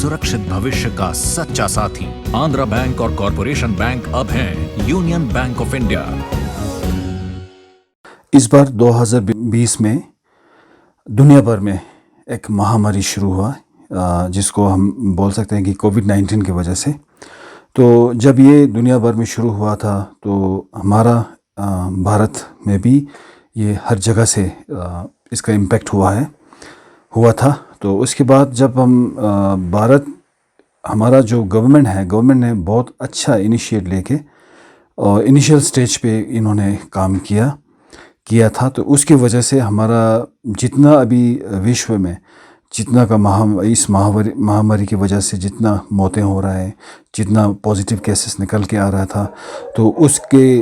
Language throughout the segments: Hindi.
सुरक्षित भविष्य का सच्चा साथी। आंध्रा बैंक और कॉरपोरेशन बैंक अब हैं यूनियन बैंक ऑफ इंडिया। इस बार 2020 में दुनिया भर में एक महामारी शुरू हुआ, जिसको हम बोल सकते हैं कि कोविड-19 की वजह से। तो जब ये दुनिया भर में शुरू हुआ था तो हमारा भारत में भी ये हर जगह से इसका इम्पैक्ट हुआ था। तो उसके बाद जब हम हमारा जो गवर्नमेंट ने बहुत अच्छा इनिशिएट लेके और इनिशियल स्टेज पे इन्होंने काम किया था। तो उसकी वजह से हमारा जितना अभी विश्व में जितना का इस महामारी की वजह से जितना मौतें हो रहा है, जितना पॉजिटिव केसेस निकल के आ रहा था, तो उसके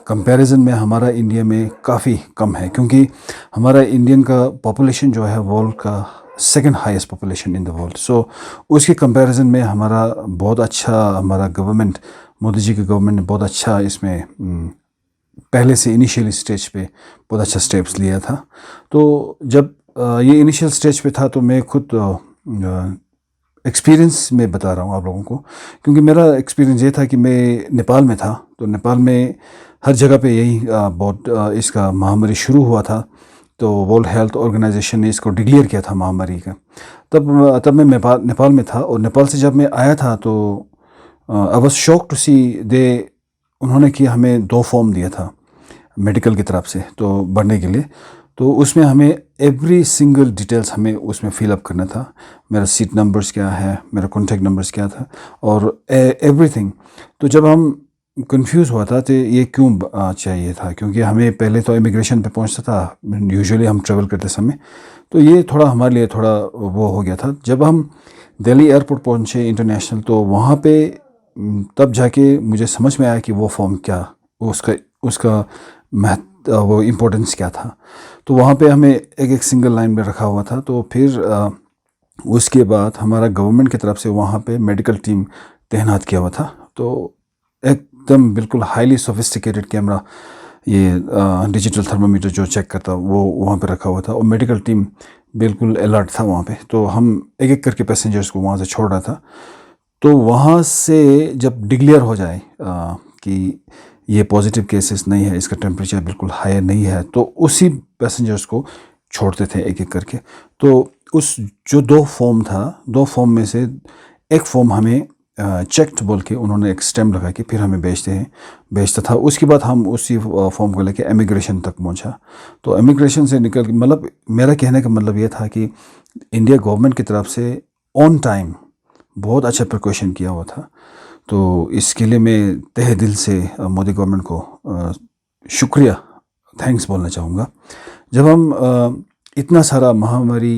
कंपैरिजन में हमारा इंडिया में काफ़ी कम है, क्योंकि हमारा इंडियन का पॉपुलेशन जो है वर्ल्ड का second highest population in the world. So उसके कंपैरिजन में हमारा बहुत अच्छा, हमारा गवर्नमेंट, मोदी जी की गवर्नमेंट ने बहुत अच्छा इसमें पहले से इनिशियल स्टेज पे बहुत अच्छा स्टेप्स लिया था। तो जब ये इनिशियल स्टेज पे था तो मैं खुद एक्सपीरियंस में बता रहा हूँ आप लोगों को, क्योंकि मेरा एक्सपीरियंस ये था कि मैं नेपाल में था। तो नेपाल में हर जगह पे यही बहुत इसका महामारी शुरू हुआ था। तो वर्ल्ड हेल्थ ऑर्गेनाइजेशन ने इसको डिक्लेयर किया था महामारी का। तब मैं नेपाल में था, और नेपाल से जब मैं आया था तो आई वाज शॉक्ड टू सी उन्होंने कि हमें 2 फॉर्म दिया था मेडिकल की तरफ से तो भरने के लिए। तो उसमें हमें एवरी सिंगल डिटेल्स हमें उसमें फिलअप करना था। मेरा सीट नंबर्स क्या है, मेरा कॉन्टैक्ट नंबर्स क्या था, और एवरीथिंग। तो जब हम कंफ्यूज हुआ था तो ये क्यों चाहिए था, क्योंकि हमें पहले तो इमिग्रेशन पे पहुंचता था यूजुअली हम ट्रेवल करते समय। तो ये थोड़ा हमारे लिए थोड़ा वो हो गया था। जब हम दिल्ली एयरपोर्ट पहुंचे इंटरनेशनल, तो वहाँ पे तब जाके मुझे समझ में आया कि वो फॉर्म क्या, उसका महत्व, वो इम्पोर्टेंस क्या था। तो वहाँ पे हमें एक सिंगल लाइन में रखा हुआ था। तो फिर उसके बाद हमारा गवर्नमेंट की तरफ से वहाँ पे मेडिकल टीम तैनात किया हुआ था। तो एकदम बिल्कुल हाईली सोफिस्टिकेटेड कैमरा, ये डिजिटल थर्मामीटर जो चेक करता वो वहाँ पे रखा हुआ था, और मेडिकल टीम बिल्कुल अलर्ट था वहाँ पे। तो हम एक करके पैसेंजर्स को वहाँ से छोड़ रहा था। तो वहाँ से जब डिक्लेयर हो जाए कि ये पॉजिटिव केसेस नहीं है, इसका टेम्परेचर बिल्कुल हाई नहीं है, तो उसी पैसेंजर्स को छोड़ते थे एक करके। तो उस जो 2 फॉर्म था, 2 फॉर्म में से एक फॉर्म हमें चेक्ड बोल के उन्होंने एक स्टैम्प लगा के फिर हमें भेजता था। उसके बाद हम उसी फॉर्म को लेके इमिग्रेशन तक पहुंचा। तो इमिग्रेशन से निकल, मतलब मेरा कहने का मतलब ये था कि इंडिया गवर्नमेंट की तरफ से ऑन टाइम बहुत अच्छा प्रिकॉशन किया हुआ था। तो इसके लिए मैं तहे दिल से मोदी गवर्नमेंट को शुक्रिया, थैंक्स बोलना चाहूँगा। जब हम इतना सारा महामारी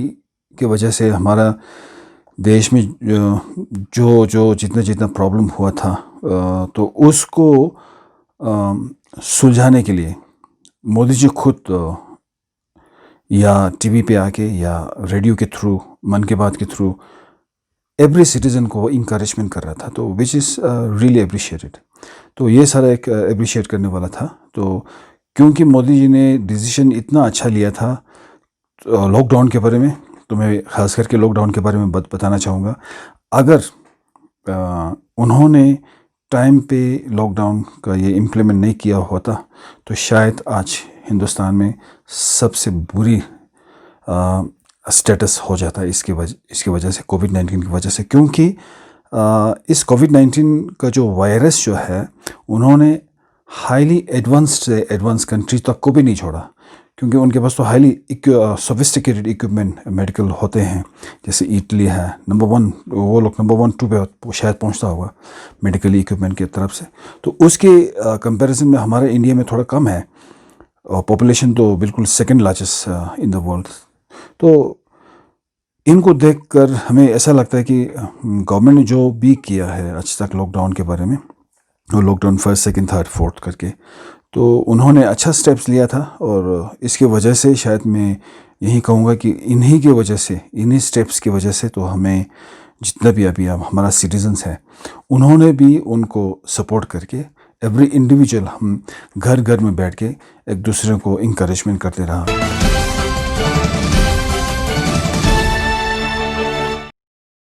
की वजह से हमारा देश में जो जितना प्रॉब्लम हुआ था, तो उसको सुलझाने के लिए मोदी जी खुद या टीवी पे आके या रेडियो के थ्रू, मन की बात के थ्रू एवरी सिटीज़न को इंकरेजमेंट कर रहा था। तो विच इज़ रियली अप्रिशिएटेड। तो ये सारा एक अप्रिशिएट करने वाला था। तो क्योंकि मोदी जी ने डिसीजन इतना अच्छा लिया था लॉकडाउन के बारे में, तो मैं ख़ास करके लॉकडाउन के बारे में बताना चाहूँगा। अगर उन्होंने टाइम पे लॉकडाउन का ये इम्प्लीमेंट नहीं किया होता तो शायद आज हिंदुस्तान में सबसे बुरी स्टेटस हो जाता है इसकी वजह से, कोविड-19 की वजह से। क्योंकि इस कोविड-19 का जो वायरस जो है, उन्होंने हाईली एडवांस्ड से एडवांस कंट्री तक को भी नहीं छोड़ा, क्योंकि उनके पास तो हाईली सोफिस्टिकेटेड इक्विपमेंट मेडिकल होते हैं। जैसे इटली है नंबर 1, वो लोग नंबर 1 2 पे शायद पहुंचता होगा मेडिकल इक्विपमेंट की तरफ से। तो उसके कंपैरिजन में हमारे इंडिया में थोड़ा कम है, और पॉपुलेशन तो बिल्कुल second largest in the world. तो इनको देखकर हमें ऐसा लगता है कि गवर्नमेंट ने जो भी किया है आज तक लॉकडाउन के बारे में, और lockdown 1st, 2nd, 3rd, 4th करके, तो उन्होंने अच्छा स्टेप्स लिया था। और इसकी वजह से शायद मैं यही कहूँगा कि इन्हीं स्टेप्स की वजह से तो हमें जितना भी अभी हमारा सिटीजन्स है, उन्होंने भी उनको सपोर्ट करके एवरी इंडिविजुअल हम घर घर में बैठ के एक दूसरे को इंकरेजमेंट करते रहा।